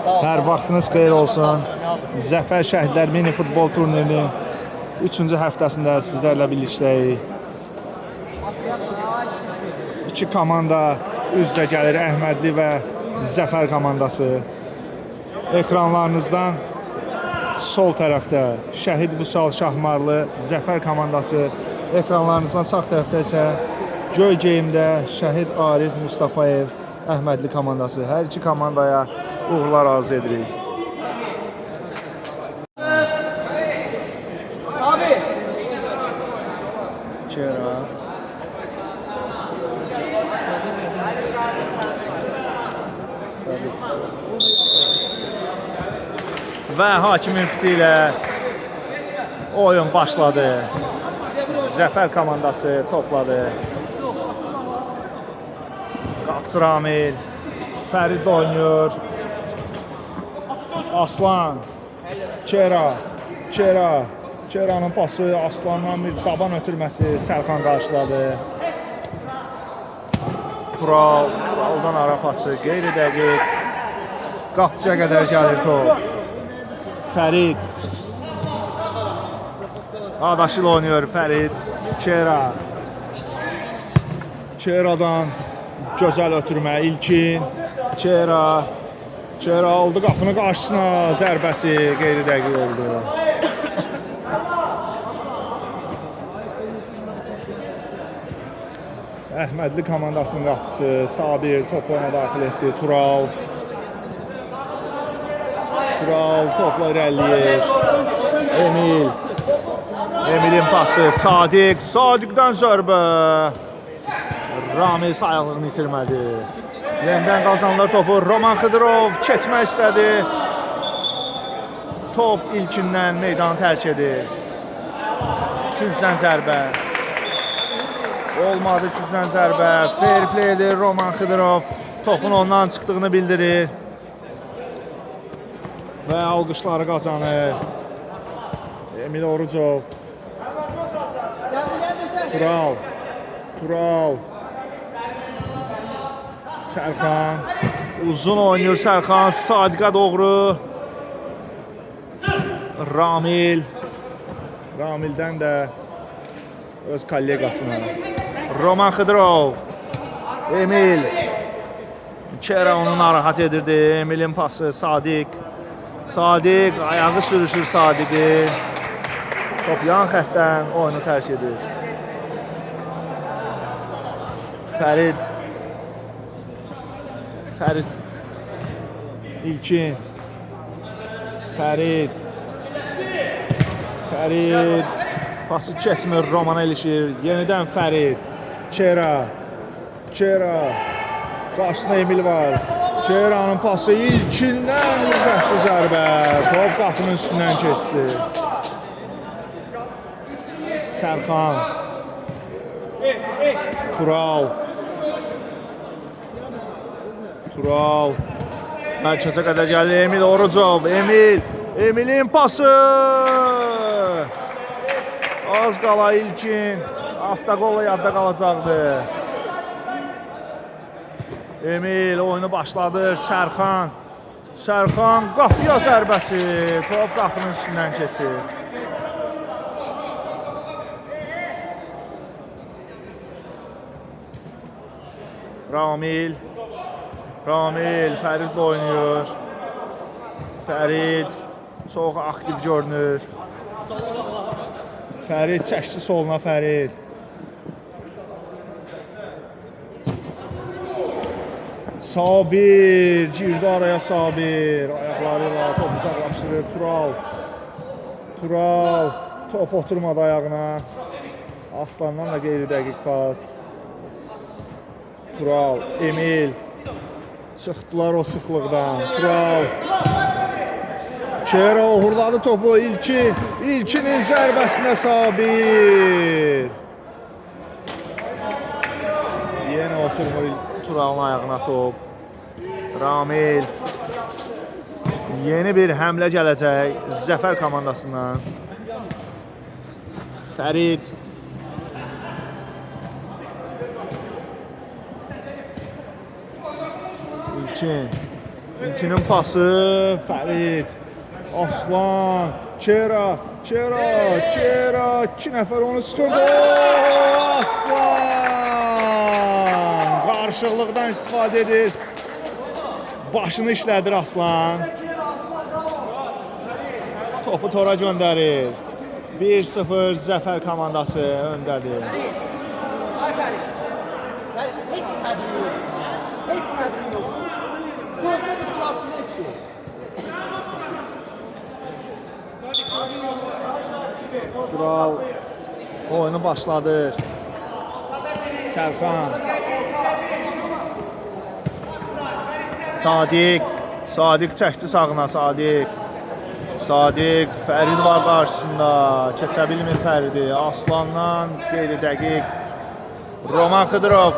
Hər vaxtınız xeyir olsun. Zəfər Şəhidlər mini futbol turnirinin 3-cü həftəsində sizlərlə birlikdəyik. İki komanda üz-üzə gəlir, Əhmədli və Zəfər komandası. Ekranlarınızdan sol tərəfdə Şəhid Vüsal Şahmarlı Zəfər komandası, ekranlarınızdan sağ tərəfdə isə Göy Geyimdə Şəhid Arif Mustafayev Əhmədli komandası. Hər iki komandaya uğurlar arzu edirik. Çera. Və hakim müfti ilə oyun başladı. Zəfər komandası topladı. Qapçı Ramil, Fərid oynuyor. Aslan, Çera'nın pası, Aslandan bir daban ötürməsi, Sərxan qarşıladı. Turaldan ara pası, qeyri-dəqiq. Qapçıya qədər gəlir top. Fərid. Adaşı ilə oynuyor Fərid. Çera'dan gözəl ötürmə, İlkin. Çera oldu qapının qarşısına, zərbəsi qeyri-dəqiq oldu. Əhmədli komandasının qapısı Sabir topu ona daxil etdi. Tural topla irəliyir. Emil'in pası Sadiqdən zərbə. Ramil ayağını itirmədi. Yenidən qazanılır topu. Roman Xıdırov keçmək istədi. Top ilkindən meydanı tərk edir. Küzdən zərbə. Olmadı küzdən zərbə. Fair play edir Roman Xıdırov. Topun ondan çıxdığını bildirir. Və alqışları qazanır. Emil Orucov. Tural. Sərxan. Uzun oynuyor Sərxan. Sadiqə doğru. Ramildən də öz kolleqasına. Roman Xıdırov. Emil. Çera onu narahat edirdi. Emil'in pası Sadiq. Ayağı sürüşür Sadiq'i. Top yan xəttdən oyunu tərk edir. Fərid. İlkin. Fərid. Pası keçmir, Romana ilişir. Yenidən Fərid. Çera. Qarşısında Emil var. Çera'nın pası İlkindən müvəffəq zərbə. Top qapının üstündən keçdi. Sərxan. Tural. Mərkəzə qədər gəlir Emil Orucov. Emil'in pası. Az qala İlkin. Avtoqolla yadda qalacaqdı. Emil oyunu başladır. Sərxan qapıya zərbəsi. Top qapının üstündən keçir. Ramil Fəridlə oynuyor. Fərid çox aktiv görünür. Fərid çəkdi soluna Fərid. Sabir girdi araya Sabir. Ayaqlarıyla top uzaqlaşdırır. Tural top oturmadı ayağına. Aslandan da qeyri-dəqiq pas. Tural, Emil çıxdılar o sıxlıqdan. Çera uğurladı topu. İlkinin zərbəsində Sabir. Yenə oturmur Turalın ayağına top. Ramil. Yeni bir həmlə gələcək Zəfər komandasından. Fərid. İlçinin pası Fərid. Aslan. Çera. 2 nəfər onu sıxırdı. Aslan. Qarışıqlıqdan istifadə edir. Başını işlədir Aslan. Topu tora göndərir. 1-0 Zəfər komandası öndədir. Heç səbrim yox. Heç səbrim yox. Gözlə bir klasında ipdir. Tural oyunu başladır. Sərxan. Sadiq çəkdi sağına Sadiq. Fərid var qarşısında. Keçə bilmir Fəridi. Aslandan qeyri dəqiq. Roman Xıdırov.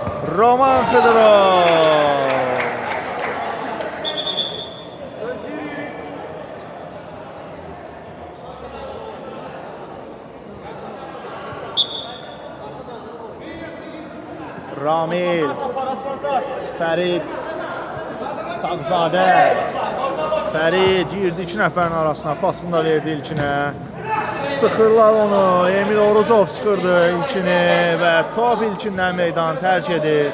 Ramil. Fərid. Tağzadə. Fərid girdi 2 nəfərin arasına. Pasını da verdi İlkinə. Sıxırlar onu. Emil Orucov sıxırdı İlkini və top İlkindən meydanı tərk edir.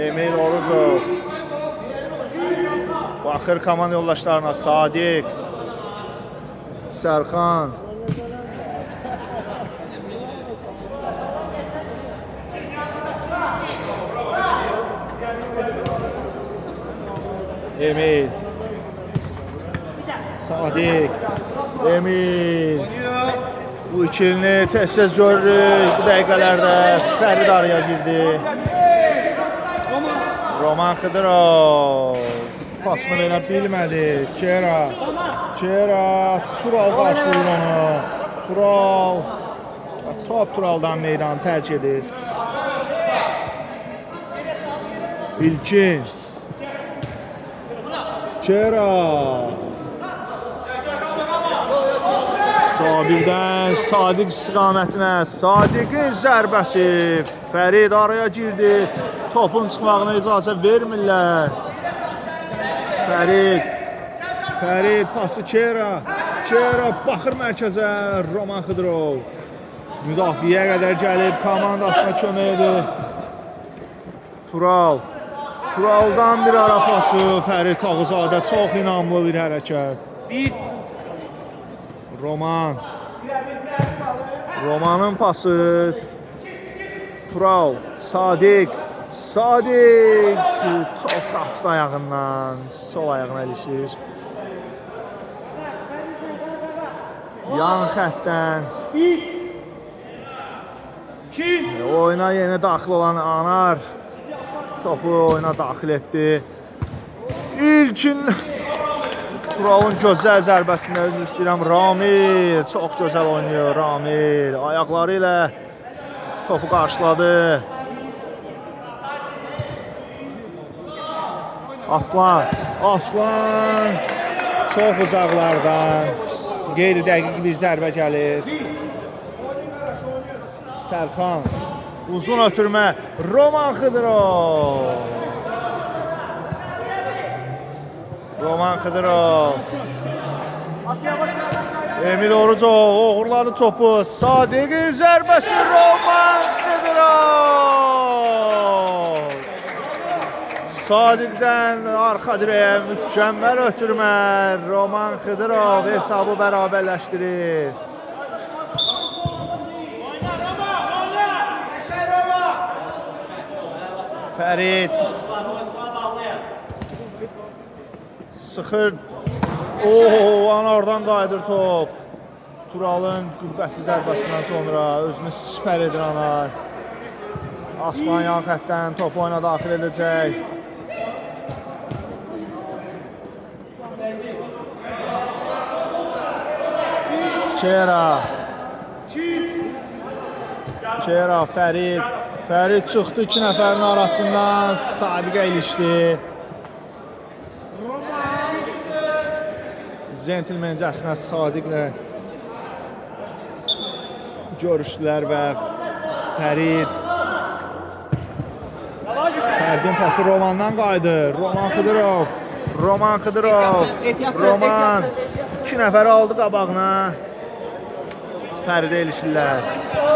Emil Orucov. Baxır komand yoldaşlarına. Sadiq. Sərxan. Emil. Sadiq. Emil. Bu ikilini tez-tez görürük. Bu dəqiqələrdə Fərid araya girdi. Roman Xıdırov. Pasını verə bilmədi. Çera. Tural qarşılayır onu. Tural. Top Turaldan meydanı tərk edir. İlkin. Çera. Sabirdən Sadiq istiqamətinə. Sadiqin zərbəsi. Fərid araya girdi. Topun çıxmağına icazə vermirlər. Fərid pası Çera baxır mərkəzə. Roman Xıdırov. Müdafiəyə qədər gəlib komandasına kömək edir. Turaldan bir ara pası. Fərid Tağızadə çox inamlı bir hərəkət. Romanın pası. Tural. Sadiq. Top qaçdı ayağından. Sol ayağına ilişir. Yan xəttdən. Oyuna yeni daxil olan Anar. Topu oyuna daxil etdi. İlkin Turalın gözəl zərbəsində özür istəyirəm. Ramil çox gözəl oynuyor. Ramil ayaqları ilə topu qarşıladı. Aslan çox uzaqlardan qeyri-dəqiq bir zərbə gəlir. Sərxan uzun ötürmə. Roman Xıdırov. Emil Orucov uğurladı topu. Sadiqin zərbəsi. Roman Xıdırov. Sadiqdən arxa dirəyə mükəmməl ötürmə. Roman Xıdırov hesabı bərabərləşdirir. Fərid sıxır. Anardan qayıdır top. Turalın qüvvətli zərbəsindən sonra özünü sipər edir Anar. Aslan yan xəttdən topu oyuna daxil edəcək. Çera, Fərid çıxdı 2 nəfərin arasından. Sadiqə ilişdi. Centilmencəsinə Sadiqlə görüşdülər və Fərid Fərdin pası Romandan qayıdı. Roman Xıdırov. Roman Xıdırov. Roman 2 nəfəri aldı qabağına. Fəridə ilişirlər.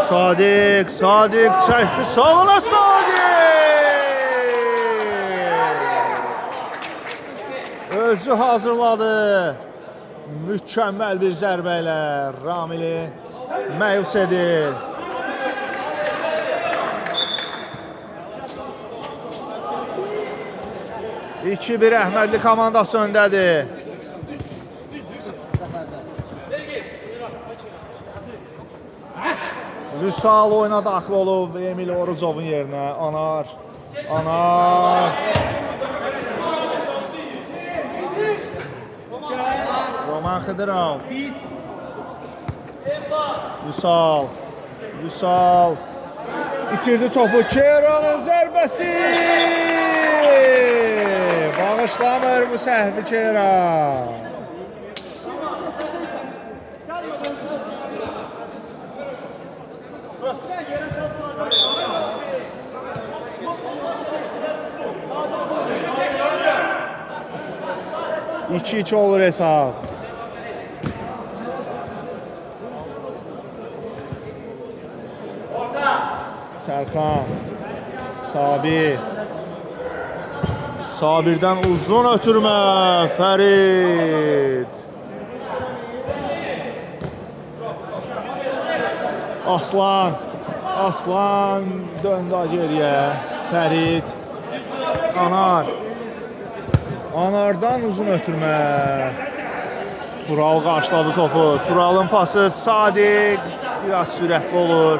Sadiq, Sadiq çəkdi. Sağ ola Sadiq! Özü hazırladı. Mükəmməl bir zərbə ilə Ramili məyus edir. 2-1 Əhmədli komandası öndədir. Vüsal oyuna daxil olub Emil Orucovun yerinə. Anar. Roman Xıdırov. Vüsal. İtirdi topu. Keranın zərbəsi. Bağışlamır bu səhvi Keran. İki olur hesab. Sərxan. Sabirdən uzun ötürmə. Fərid. Aslan döndü geriyə. Fərid. Anardan uzun ötürmə. Tural qarşıladı topu. Turalın pası Sadiq. Biraz sürətli olur.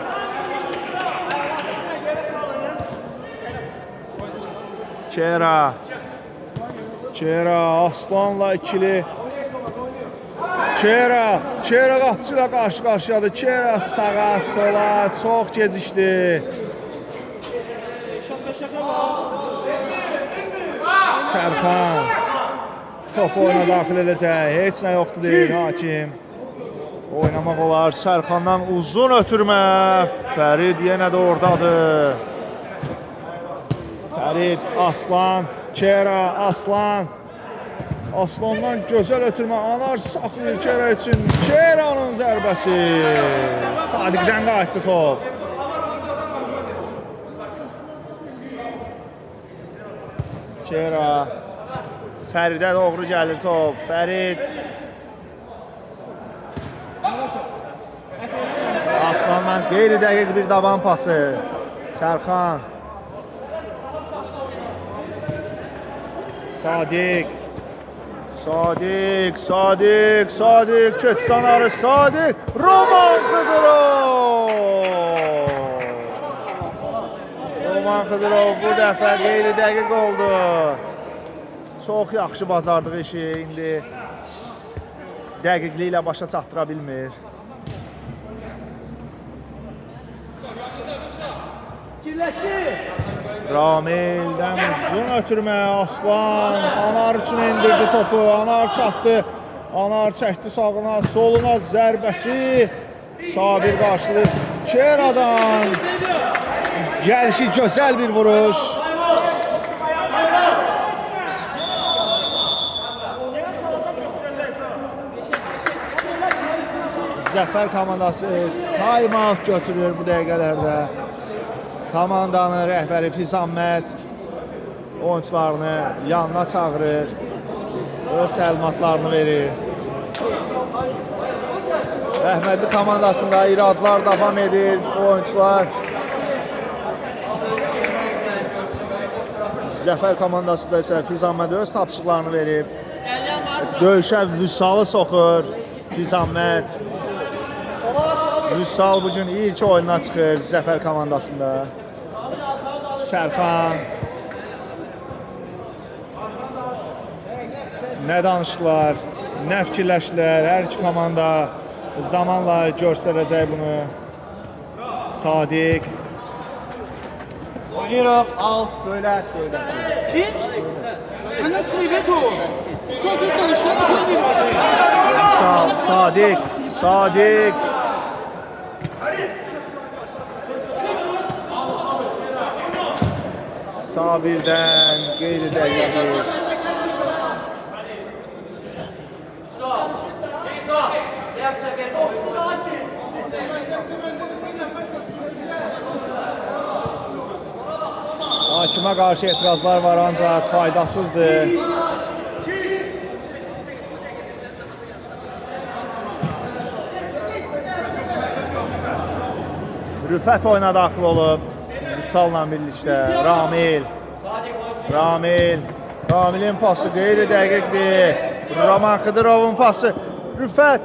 Çera Aslanla ikili. Çera qapıcıyla qarşı-qarşıyadır. Çera sağa, sola çox gecikdi. Sərxan topu oyuna daxil edəcək. Heç nə yoxdur deyir hakim. Oynamaq olar. Sərxandan uzun ötürmə. Fərid yenə də oradadır. Fərid, Aslan, Çera, Aslandan gözəl ötürmə. Anar saxlayır Çera üçün. Çera'nın zərbəsi. Sadiqdən qayıtdı top. Çera. Fəridə doğru gəlir top. Fərid. Aslandan qeyri-dəqiq bir daban pası. Sərxan. Sadiq. Keçsanarı Sadiq. Roman Xıdırov bu dəfə qeyri-dəqiq oldu. Çox yaxşı bacardığı işi indi dəqiqliyi ilə başa çatdıra bilmir. Ramildən uzun ötürmə. Aslan Anar üçün indirdi topu. Anar çatdı. Anar çəkdi sağına, soluna zərbəsi. Sabir qarşılayır. Çeradan gəlişi gözəl bir vuruş. Zəfər komandası time-out götürür bu dəqiqələrdə. Komandanın rəhbəri Fizamət oyuncularını yanına çağırır, öz təlimatlarını verir. Əhmədli komandasında iradlar davam edir oyuncular. Zəfər komandasında isə Fizamət öz tapşırıqlarını verib. Döyüşə Vüsalı soxur Fizamət. Vüsal bugün ilk oyuna çıxır Zəfər komandasında. Sərxan. Nə danışdılar, nə fikirləşdilər, hər iki komanda zamanla göstərəcək bunu. Sadiq. Oynayırıq, al, dövlət. Kim? Məndən Slivet o. Sadiq. Sabirdən qeyri-dəqiqədir. Hakimə qarşı etirazlar var, ancaq faydasızdır. Rüfət oyuna daxil olub. Vüsalla birlikdə. Ramilin pası qeyri-dəqiqdir. Roman Xıdırovun pası. Rüfət.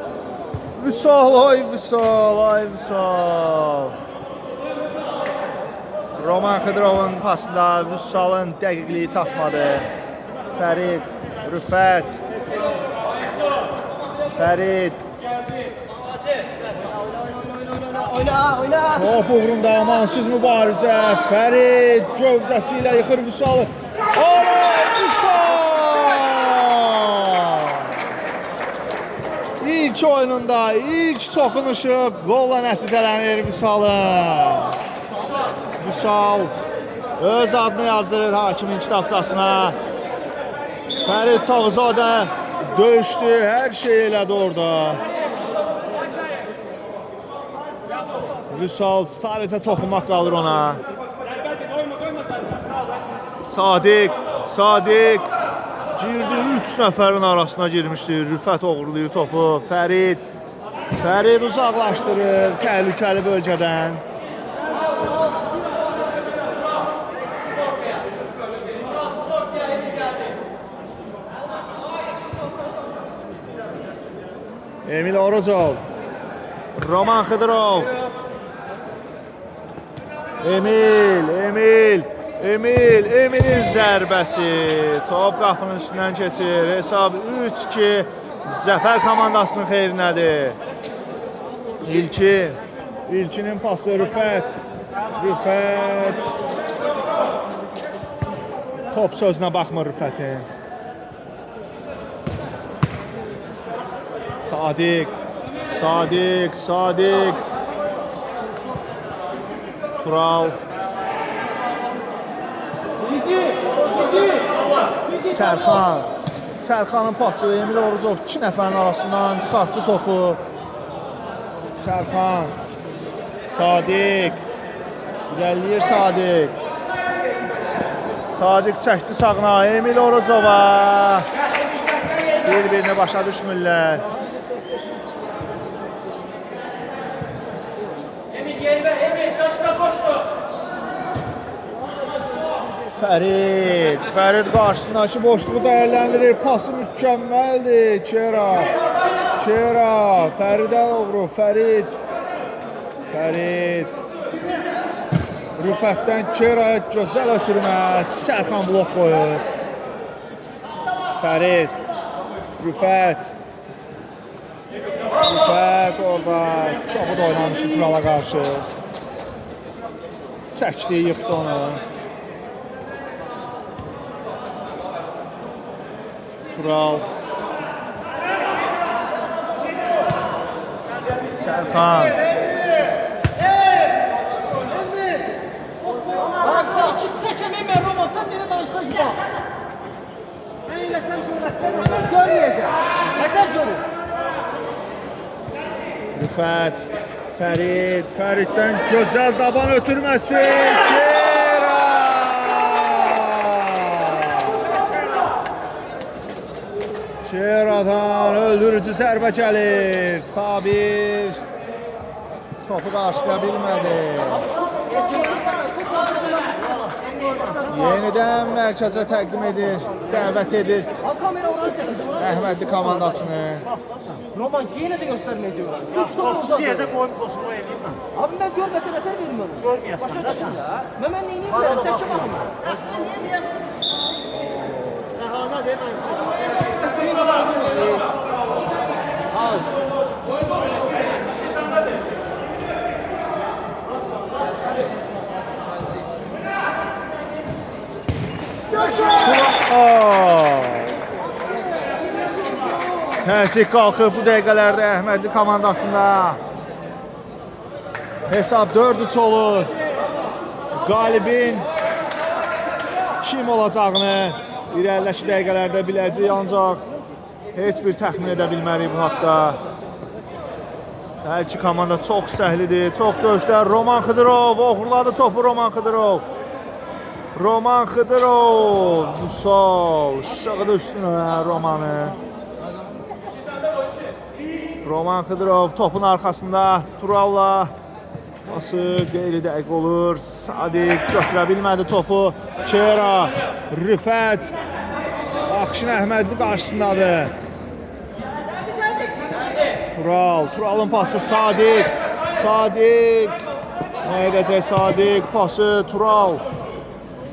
Vüsal. Roman Xıdırovun pasında Vüsalın dəqiqliyi çatmadı. Fərid, Rüfət. Fərid. Top uğrunda amansız mübarizə. Fərid gövdəsi ilə yıxır Vüsalı. Vüsal! İlk oyununda, ilk toxunuşu qolla nəticələnir Vüsalın. Vüsal öz adını yazdırır hakimin kitabçasına. Fərid Tağızadə döyüşdü, hər şey elədi orada. Vüsal sadəcə toxunmaq qalır ona. Sadiq girdi, 3 nəfərin arasına girmişdir. Rüfət oğurlayır topu. Fərid uzaqlaşdırır təhlükəli bölgədən. Emil Orozov, Roman Xıdırov. Emil'in zərbəsi. Top qapının üstündən keçir. Hesab 3-2 Zəfər komandasının xeyrinədir. İlkinin pası Rüfət. Top sözünə baxmır Rüfətin. Sadiq. Tural. Sərxanın pası Emil Oruzov 2 nəfərin arasından çıxartdı topu. Sərxan. Sadiq. İrəliyir Sadiq. Sadiq çəkdi sağına Emil Oruzova. Bir-birini başa düşmürlər. Fərid qarşısındakı boşluğu dəyərləndirir. Pası mükəmməldir. Kera. Fəridə doğru. Fərid. Rüfətdən Kera gözəl ötürmə. Sərxan blok qoyur. Fərid. Rüfət orada çabuk oynamışdı Turala qarşı. Çəkdi, yıxdı onu. Tural. Sərxan. Təkəmin məhrum olsan, yenə danışsan ki, bax. Mən eləsəm ki, uğraşsam, mən görməyəcəm. Nətər görür? Rüfət, Fəriddən gözəl daban ötürməsi. Kera'dan öldürücü zərbə gəlir. Sabir topu qarşılaya bilmədi. Yenidən mərkəzə təqdim edir, dəvət edir Əhmədli komandasını. Roman yenə də göstərməyəcək. Siz yerdə qoyub xosunu eləyim mən. Abi mən görməsə nətər verim onu? Görməyəsən də sən. Mən neyini bilirəm, təkə baxım.Əhana demən. Təzyiq qalxıb bu dəqiqələrdə Əhmədli komandasında. Hesab 4-3 olur. Qalibin kim olacağını irəliləşi dəqiqələrdə biləcəyik, ancaq heç bir təxmin edə bilmərik bu haqda. Hər iki komanda çox istəklidir, çox döyüşlər. Roman Xıdırov oğurladı topu. Roman Xıdırov. Roman Xıdırov. Vüsal şıqdı üstünə Romanı. Roman Xıdırov topun arxasında Turalla. Pası qeyri dəqiq olur. Sadiq götürə bilmədi topu. Kera, Rüfət. Akşin Əhmədli qarşısındadır. Turalın pası Sadiq. Sadiq. Nə edəcək Sadiq? Pası Tural.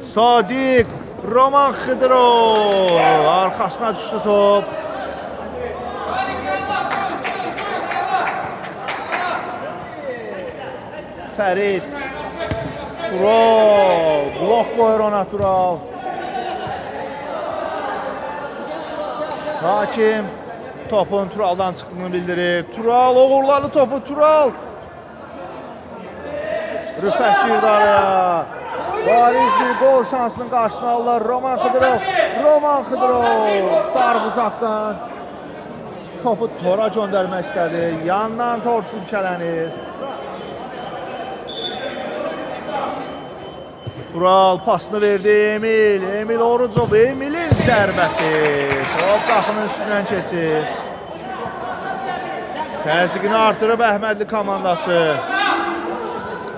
Sadiq. Roman Xıdırov. Arxasına düşdü top. Fərid. Tural. Blok qoyur ona Tural. Hakim topun Turaldan çıxdığını bildirir. Tural uğurladı topu. Tural. Rüfət girdi araya. Bariz bir gol şansının qarşısına alırlar. Roman Xıdırov. Roman Xıdırov. Dar bucaqdan topu tora göndərmək istədi. Yandan tor silkələnir. Tural pasını verdi Emil. Emil Orucov. Emil'in zərbəsi. Top qapının üstündən keçir. Təzyiqini artırıb Əhmədli komandası.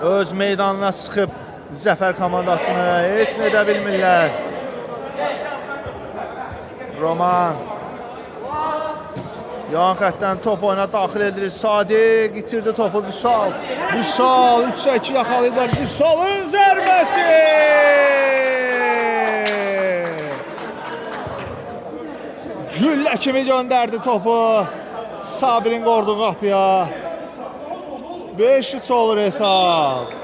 Öz meydanına sıxıb Zəfər komandasını heç nə edə bilmirlər. Roman. Yan xətdən top oyuna daxil edilir. Sadiq itirdi topu. Vüsal. Vüsal 3-2 yaxalayıblar. Vüsalın zərbəsi. Güllə kimi göndərdi topu. Sabirin qorduğu qapıya. 5-3 olur hesab.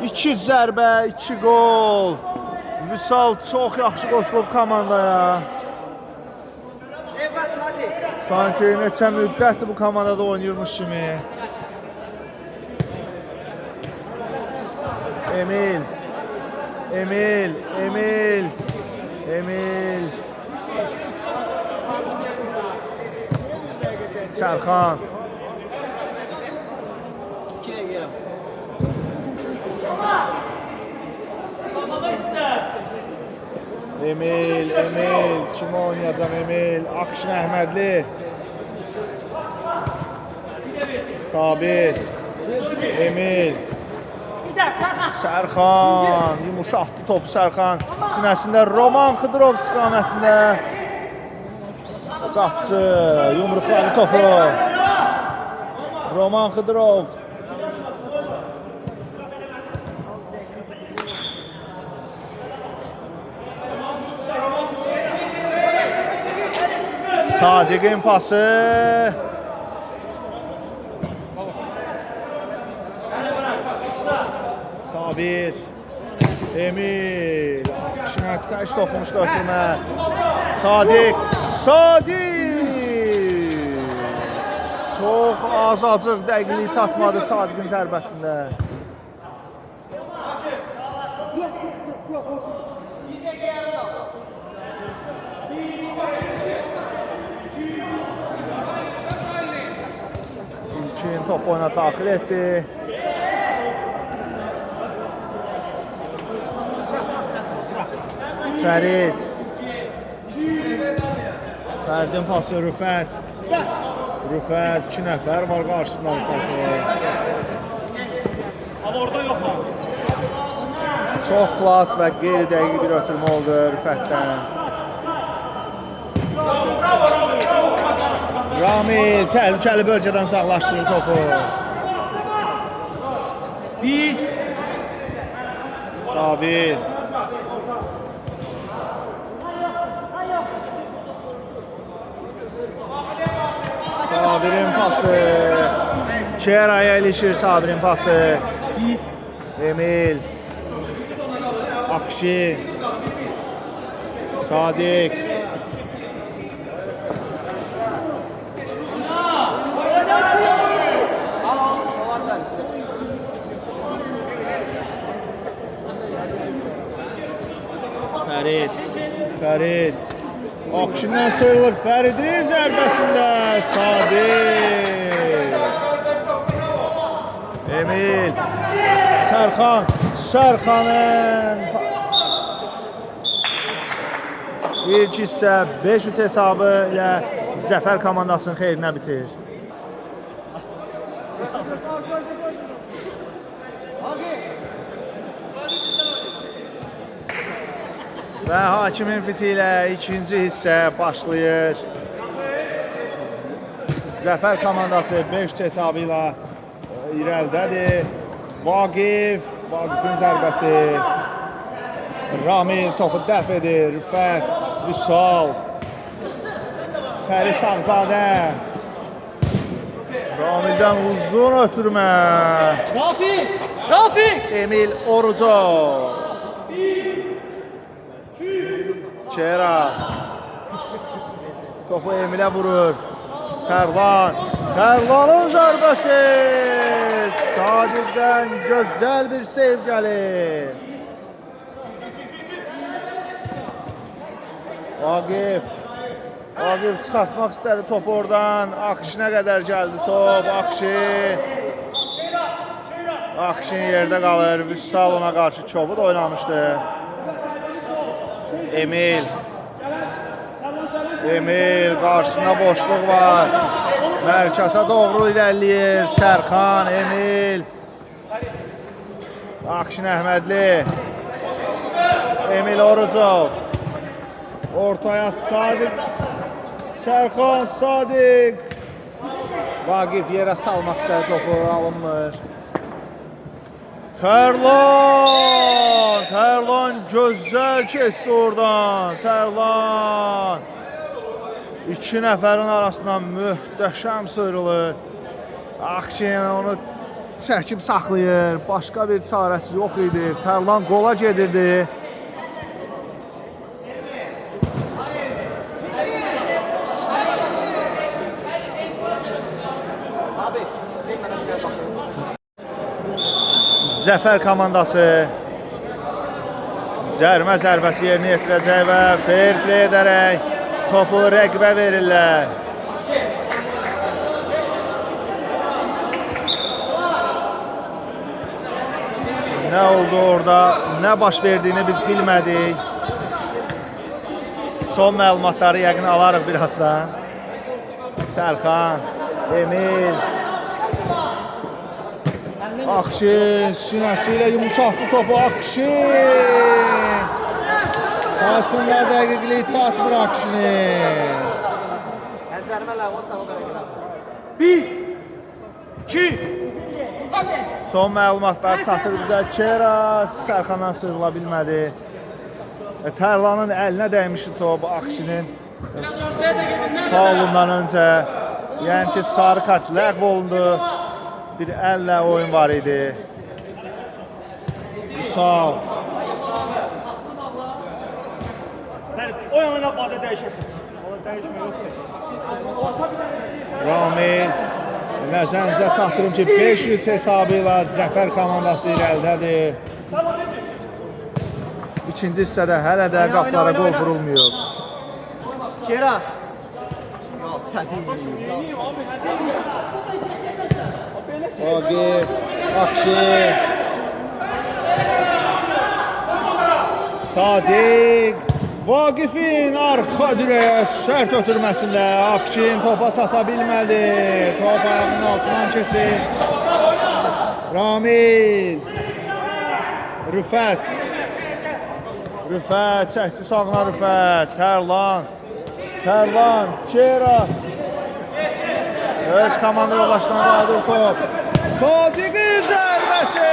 2 zərbə, 2 gol. Vüsal çox yaxşı qoşulub komandaya. Sanki neçə müddətdir bu komandada oynayırmış kimi. Emil. Emil. Emil. Emil. Sərxan. Emil, Emil. Kim oynayacaq Emil? Akşin Əhmədli. Sabit. Emil. Sərxan. Yumuşaqdı topu Sərxan. Sinəsində Roman Xıdırov istiqamətində. Qapçı. Yumruqladı topu. Roman Xıdırov. Sadiq'in pası. Sabir. Emil. Akşinə təş toxunuşdu ötürmə. Sadiq. Sadiq. Çox azacıq dəqiqlik çatmadı Sadiq'in zərbəsində. İlkin top oyuna daxil etdi. Fərid. Fəridin pası Rüfət. Rüfət 2 nəfər var qarşısında Rüfət. Ama orada yok abi. Çox klas və qeyri-dəqiq bir ötürmə oldu Rüfətdən. Ramil təhlükəli bölgədən uzaqlaşdırır topu. Sabir. Sabirin pası. Kera'ya ilişir Sabirin pası. Emil. Akşin. Sadiq. Fərid. Akşindən sıyrılır. Fəridin zərbəsində Sadiq. Emil. Sərxanın ilk hissə 5-3 hesabı ilə Zəfər komandasının xeyrinə bitir. Və hakimin fiti ilə ikinci hissə başlayır. Zəfər komandası 5-3 hesabı ilə irəlidədir. Vaqifin zərbəsi. Ramil topu dəf edir. Rüfət, Vüsal. Fərid Tağzadə. Ramildən uzun ötürmə. Rafiq! Emil Orucov. Çera. Topu Emilə vurur. Tərlanın zərbəsi. Sadiqdən gözəl bir seyv gəlir. Vaqif çıxartmaq istədi topu oradan. Akşinə qədər gəldi top. Akşin yerdə qalır. Vüsal ona qarşı çobud oynamışdı. Emil qarşısında boşluq var. Mərkəzə doğru irəliləyir. Sərxan, Emil. Akşin Əhmədli. Emil Orucov. Ortaya Sadiq. Sərxan, Sadiq. Vaqif yerə salmaq istədi topu, alınmır. Tərlan gözəl keçdi oradan. Tərlan. İki nəfərin arasından möhtəşəm sıyrılır. Akşin onu çəkib saxlayır. Başqa bir çarəsi yox idi. Tərlan qola gedirdi. Zəfər komandası cərmə zərbəsi yerinə yetirəcək və fair play edərək topu rəqibə verirlər. Nə oldu orada, nə baş verdiyini biz bilmədik. Son məlumatları yəqin alarıq birazdan. Sərxan, Emil. Akşin sinəsi ilə yumuşaqdı topu. Akşin. Aslında dəqiqlik çatmır Akşinin. Bir, iki. Son məlumatlar çatır bizə. Çera Sərxandan sıyrıla bilmədi. Tərlanın əlinə dəymişdi top Akşinin faulundan öncə. Yəni ki, sarı kart ləğv olundu. Bir əllə oyun var idi. Vüsal. O yanına badə dəyişəsin. Ramil. Nəzərinizə çatdırım ki, 5-3 hesabı ilə Zəfər komandası irəlidədir. İkinci hissədə hələ də qaplara qol vurulmuyor. Kera. Vaqif, Akşin. Sadiq. Vaqifin arxa dirəyə sərt ötürməsində Akşin topa çata bilmədi. Top ayağının altından keçir. Ramil. Rüfət çəkdi sağına Rüfət. Tərlan. Çera. Öz komanda yoldaşlarına qadır top. Sadiqin zərbəsi.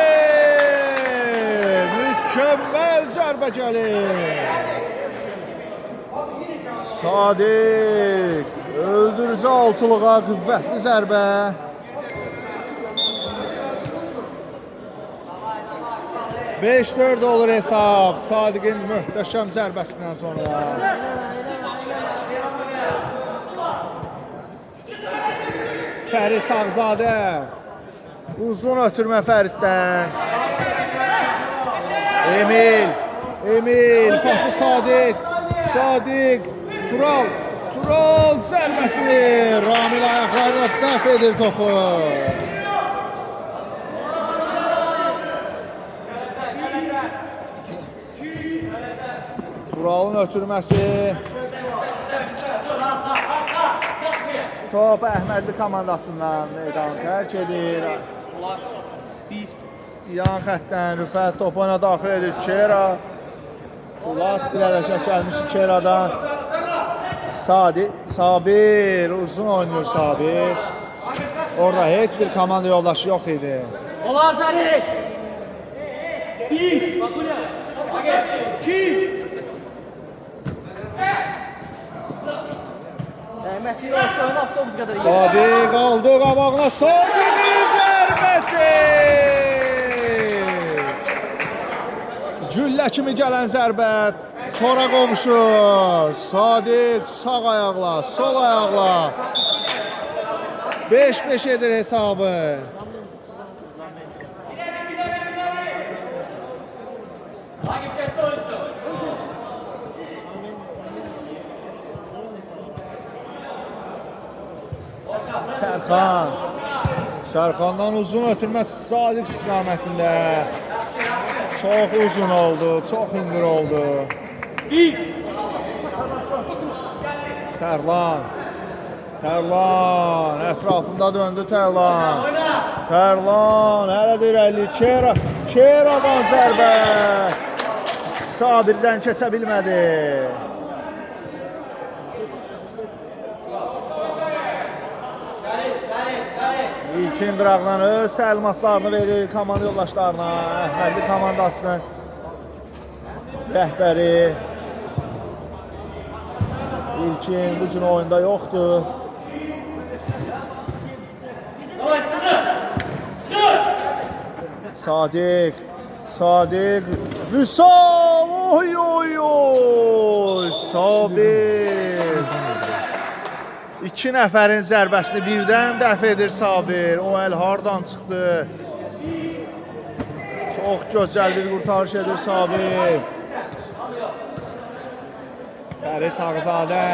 Mükəmməl zərbə gəlir. Sadiq. Öldürücü altılığa qüvvətli zərbə. Beş 4 olur hesab. Sadiqin möhtəşəm zərbəsindən sonra. Fərid Tağzadə. Uzun ötürmə Fəriddən. Emil, pası Sadiq. Sadiq, Tural. Tural zərbəsini. Ramil ayaqlarına dəf edir topu. Turalın ötürməsi. Top Əhmədli komandasından meydan tərk edir. Yan xəttdən Rüfət topuna daxil edir Kera. Ulas bir ərəşət gəlmiş Keradan. Sabir uzun oynuyor Sabir. Orada heç bir komanda yoldaşı yox idi. Olar Zəri. 1 2 Əhmədli olsun avtobus qədər. Sadiq aldı qabağına. Sadiqin zərbəsi. Güllə kimi gələn zərbə tora qovuşur. Sadiq sağ ayaqla, sol ayaqla. 5-5 edir hesabı. Sərxan. Sərxandan uzun ötürmə Sadiq istiqamətində. Çox uzun oldu, çox hündür oldu. Tərlan. Tərlan. Ətrafında döndü Tərlan. Tərlan. Hələ də irəli. Keradan zərbə. Sabirdən keçə bilmədi. İlkin Draqlan öz təlimatlarını verir komanda yoldaşlarına. Əhmədli komandasının rəhbəri. İlkin bu gün oyunda yoxdur. Sadiq. Vüsal. Oy oy oy. Sabir. 2 nəfərin zərbəsini birdən dəf edir Sabir. O əl hardan çıxdı? Çox gözəl bir qurtarış edir Sabir. Fərid Tağzadə.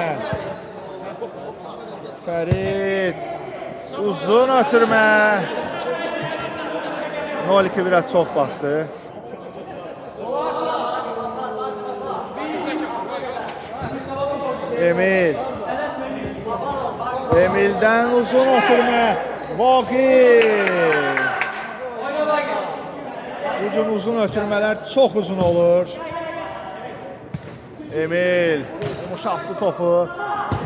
Fərid. Uzun ötürmə. 0-2 biraz çox bastı. Emil. Emil'dən uzun ötürmə. Vaqif. Bu cür uzun ötürmələr çox uzun olur. Emil. Yumuşaqdı topu.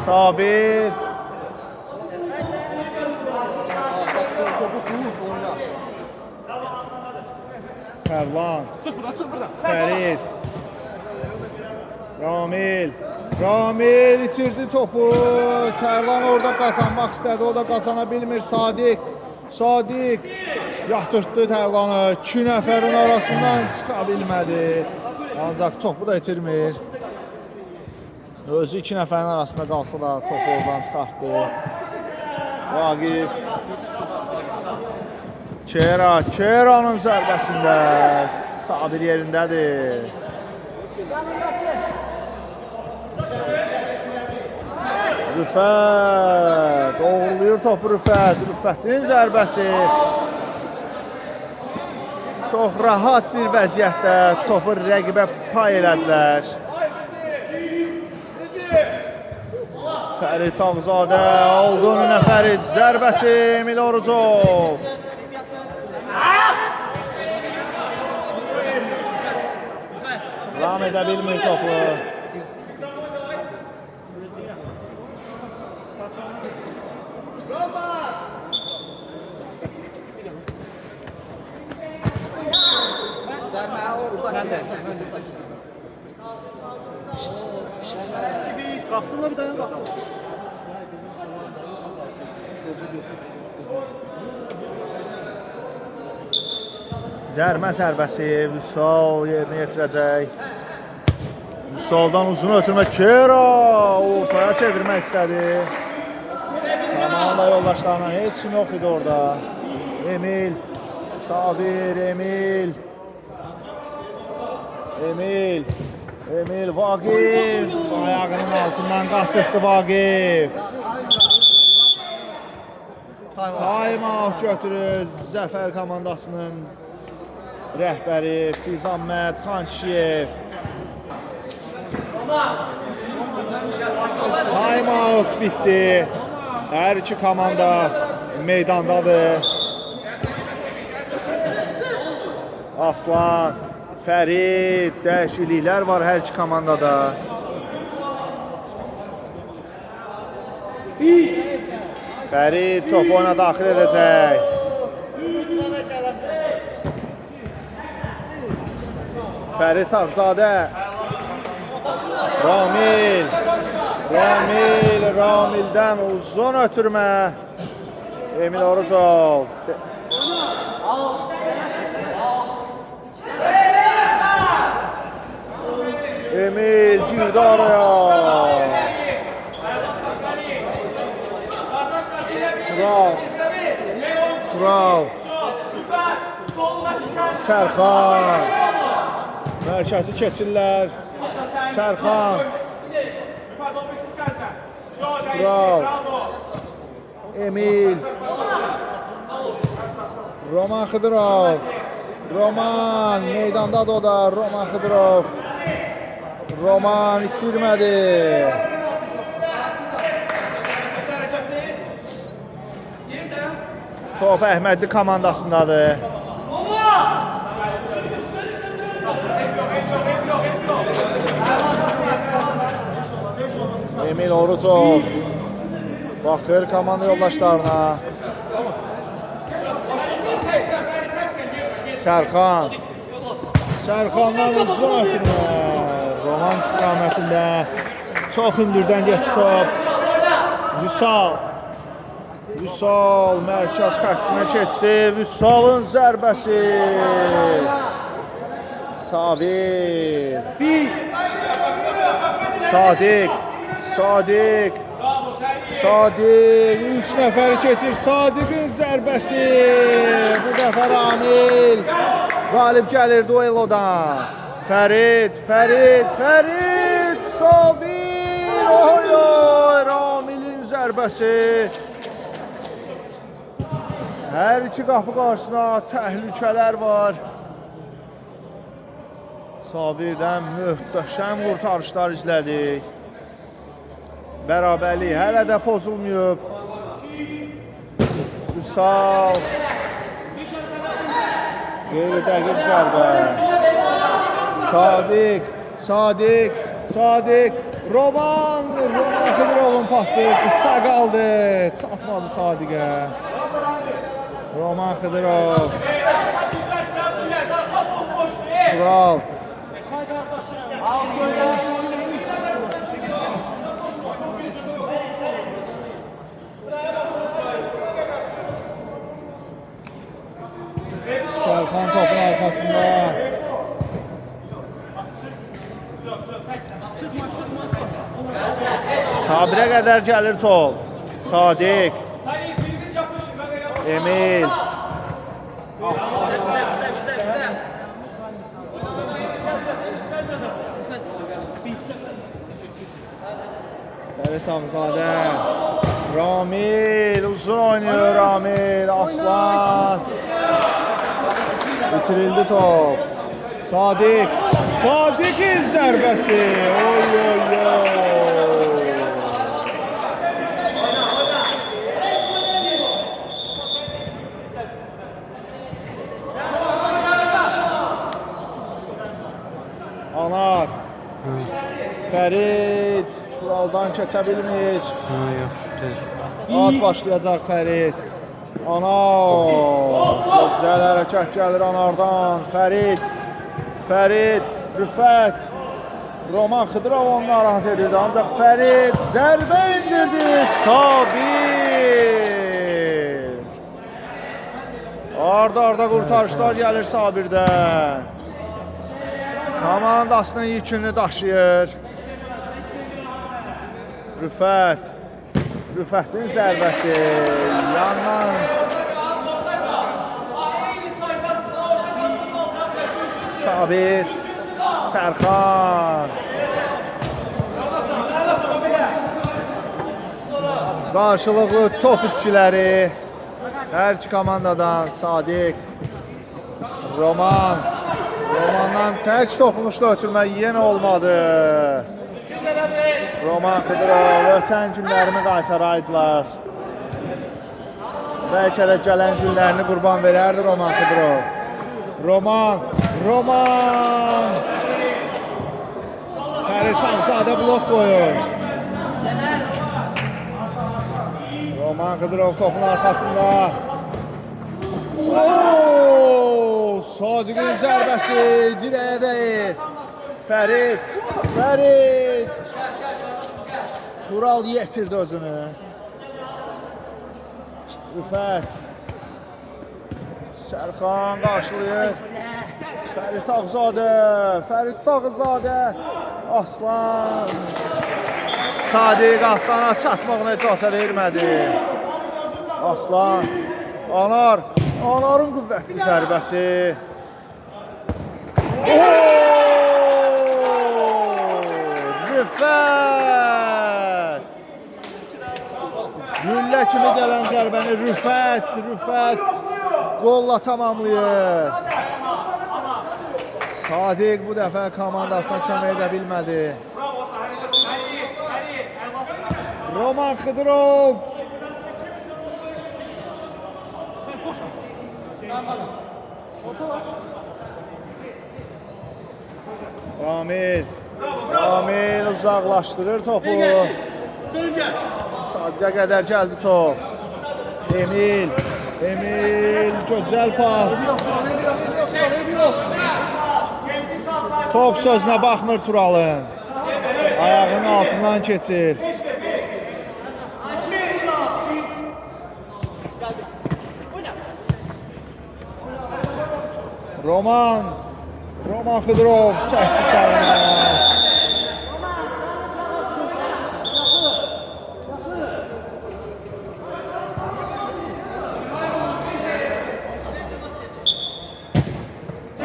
Sabir. Tərlan. Çıx buradan. Fərid. Ramil itirdi topu. Tərlan orada qazanmaq istədi. O da qazana bilmir. Sadiq yatırtdı Tərlanı. 2 nəfərin arasından çıxa bilmədi. Ancaq topu da itirmir. Özü 2 nəfərin arasında qalsa da topu oradan çıxartdı. Vaqif. Kera'nın zərbəsində Sabir yerindədir. Rüfət doğruluyur topu Rüfət. Rüfətin zərbəsi çox rahat bir vəziyyətdə topu rəqibə pay elədilər. Fərid Tağzadə oldu önünə Fərid zərbəsi Emil Orucov. Ram edə bilmir topu. Qalxsınlar bir dayan qalxsın. Cərmə zərbəsi Vüsal yerinə yetirəcək. Vüsaldan uzun ötürmə Kera ortaya çevirmək istədi. Komanda yoldaşlarından heç kim yox idi orada. Emil, Sabir, Emil. Emil. Emil Vaqif. Ayağının altından qaçırtdı Vaqif. Time out götürür Zəfər komandasının rəhbəri Fizamət Xankişiyev. Time out bitdi. Hər iki komanda meydandadır. Aslan, Fərid, dəyişikliklər var hər iki komandada. Fərid topu ona daxil edəcək. Fərid Ağzadə. Ramildən uzun ötürmə. Emil Orucov. Emil girdi araya. Kural. Sərxan. Mərkəzi keçirlər. Sərxan. Kural. Emil. Roman Xıdırov. Roman meydandadır o da. Roman Xıdırov. Roman itirmədi. Top Əhmədli komandasındadır. Emil Orucov baxır komanda yoldaşlarına. Sərxandan uzun ötürmə. Roman istiqamətində çox hündürdən getdi top. Vüsal mərkəz xəttinə keçdi. Vüsalın zərbəsi. Sabir. Sadiq. 3 nəfəri keçir. Sadiqin zərbəsi. Bu dəfə Ramil qalib gəlir duelodan. Fərid. Sabir. Ramilin zərbəsi. Hər iki qapı qarşısına təhlükələr var. Sabirdən möhtəşəm qurtarışlar izlədik. Bərabərlik hələ də pozulmayıb. Vüsal. Qeyri-dəqiq zərbə. Sadiq. Roman Xıdırovun pası qısa qaldı. Çatmadı Sadiqə. Roman Xıdırov. Kural. Sərxan topun arkasında. Sabirə qədər gəlir top. Sadiq. Emil. Fərid Ağzadə. Ramil uzun oynuyor Ramil. Aslan. Bitirildi top. Sadiqin zərbəsi. Oy. Anar. Fərid kuraldan keçə bilmir. At başlayacaq Fərid. Gözəl hərəkət gəlir Anardan. Fərid, Rüfət. Roman Xıdırov onu narahat edirdi. Ancaq Fərid zərbə indirdi. Sabir. Arda qurtarışlar gəlir Sabirdən. Komandasının yükünü daşıyır. Rüfətin zərbəsi. Yandan. Sərxan. Qarşılıqlı top itkiləri hər iki komandadan. Sadiq, Roman. Romandan tək toxunuşla ötürmə yenə olmadı. Roman Xıdırov ötən günlərimi qaytaraydılar. Bəlkə də gələn günlərini qurban verərdi Roman Xıdırov. Roman. Fərid Tağzadə blok qoyun. Roman Xıdırov topun arxasında. Sadiqin zərbəsi dirəyə deyir. Fərid. Tural yetirdi özünü. Rüfət. Sərxan qarşılayır. Fərid Tağzadə. Aslan. Sadiq Aslana çatmağına icazə vermədi. Aslan. Anarın qüvvətli zərbəsi. Rüfət. Güllə kimi gələn zərbəni Rüfət qolla tamamlayır. Sadiq bu dəfə komandasına kömək edə bilmədi. Roman Xıdırov. Ramil uzaqlaşdırır topu. Sadiqə qədər gəldi top. Emil, gözəl pas. Top sözünə baxmır Turalın. Ayağının altından keçir. Roman Xıdırov çəkdi sağına.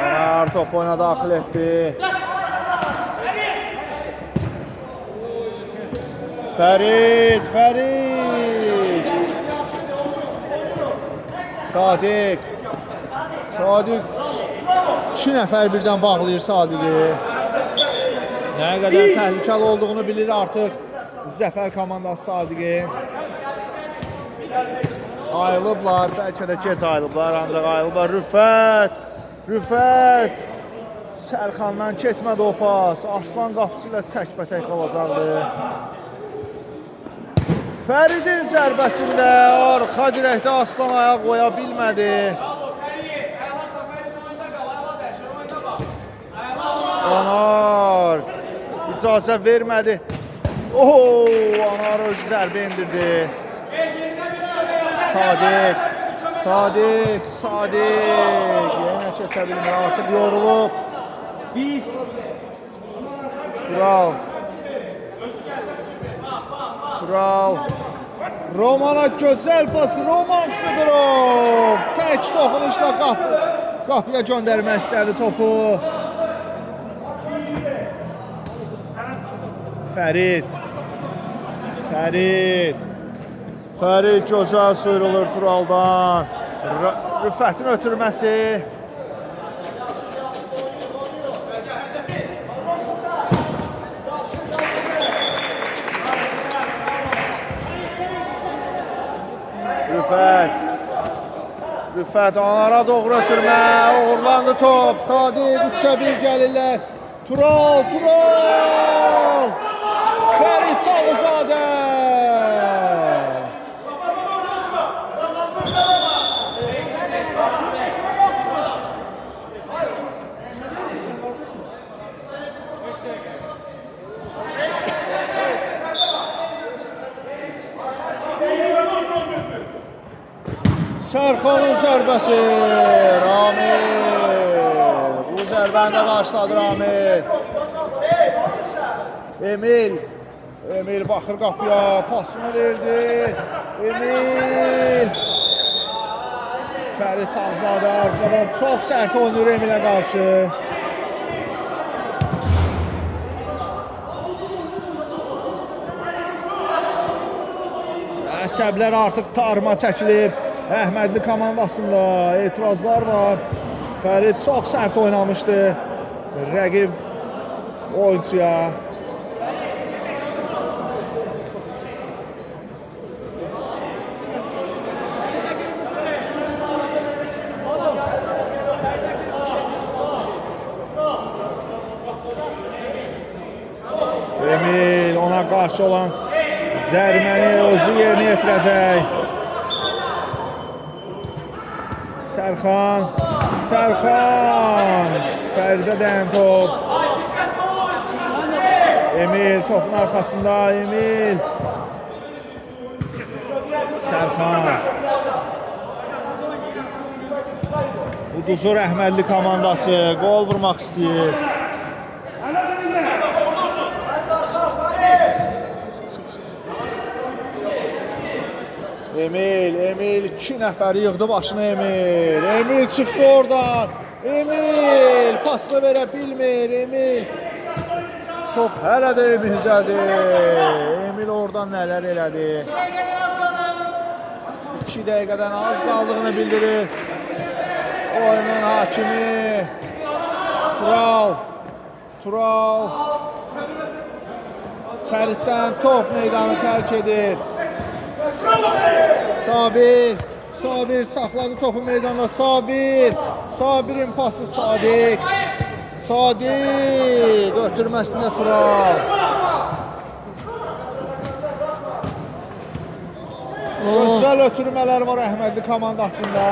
Anar top oyuna daxil etdi. Fərid. Sadiq. 2 nəfər birdən bağlayır Sadiqi. Nə qədər təhlükəli olduğunu bilir artıq Zəfər komandası Sadiqi. Ayılıblar, bəlkə də gec ayılıblar, ancaq ayılıblar. Rüfət. Sərxandan keçmədi o pas. Aslan qapıcı ilə təkbətək qalacaqdı. Fəridin zərbəsində arxa dirəkdə Aslan ayaq qoya bilmədi. Anar icazə vermədi. Anar öz zərbə indirdi. Sadiq. Yenə keçə bilmir, artıq yorulub. Tural. Romana gözəl pası. Roman Xıdırov tək toxunuşla qapıya göndərmək istədi topu. Fərid gözəl sıyrılır Turaldan. Rüfətin ötürməsi. Rüfət Anara doğru ötürmə. Uğurlandı top. Sadiq 3'ə 1 gəlirlər. Tural. Fərid Tağzadə. Sərxanın zərbəsi. Ramil. Bu zərbəni də qarşıladı Ramil. Emil baxır qapıya, pasını verdi. Emil. Fərid Tağzadə arxadan çox sərt oynayır Emilə qarşı. Əsəblər artıq tarıma çəkilib. Əhmədli komandasında etirazlar var. Fərid çox sərt oynamışdı rəqib oyuncuya. Emil ona qarşı olan zərməni özü yerinə yetirəcək. Sərxan, Fəridə dəyən top. Emil topun arxasında, Emil. Sərxan. Uduzur Əhmədli komandası, qol vurmaq istəyir. Emil 2 nəfəri yığdı başına Emil. Emil çıxdı oradan. Emil pasını verə bilmir. Emil. Top hələ də Emildədir. Emil oradan nələr elədi. 2 dəqiqədən az qaldığını bildirir. Oyunun hakimi Tural. Fəriddən top meydanı tərk edir. Sabir saxladı topu meydanda. Sabirin pası Sadiq ötürməsində Tural. Gözəl ötürmələr var Əhmədli komandasında.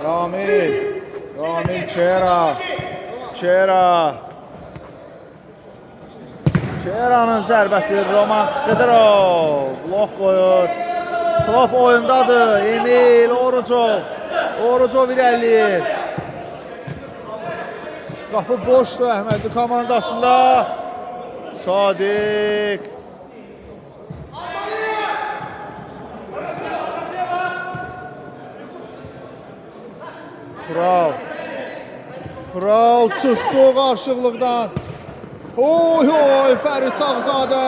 Ramil Çeranın zərbəsi Roman Xıdırov blok qoyur. Top oyundadır. Emil Orucov irəliyir. Qapı boşdur Əhmədli komandasında. Sadiq. Tural çıxdı o qarşılıqdan. Oy, Fərid Tağzadə.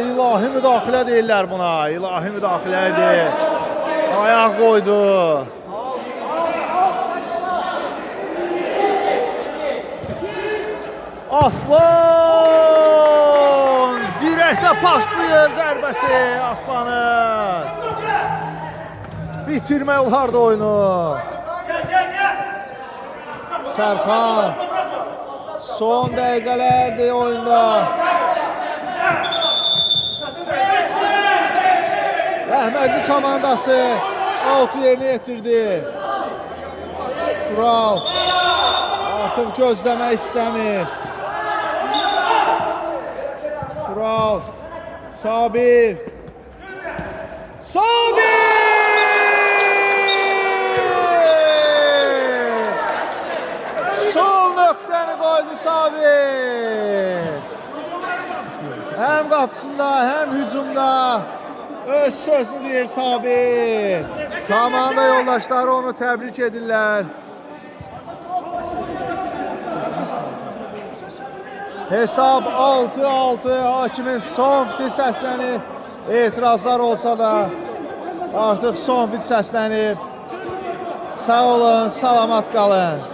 İlahi müdaxilə deyirlər buna. İlahi müdaxilə idi. Ayaq qoydu. Aslan! Dirəkdə partlayır zərbəsi Aslanın. Bitirmək olardı oyunu. Sərxan. Son dəqiqələrdir oyunda. Əhmədli komandası out'u yerinə yetirdi. Tural artıq gözləmək istəmir. Tural. Sabir. Qoydu Sabir. Həm qapısında, həm hücumda öz sözünü deyir Sabir. Komanda yoldaşları onu təbrik edirlər. Hesab 6-6. Hakimin son fit səslənib. Etirazlar olsa da artıq son fit səslənib. Sağ olun, salamat qalın.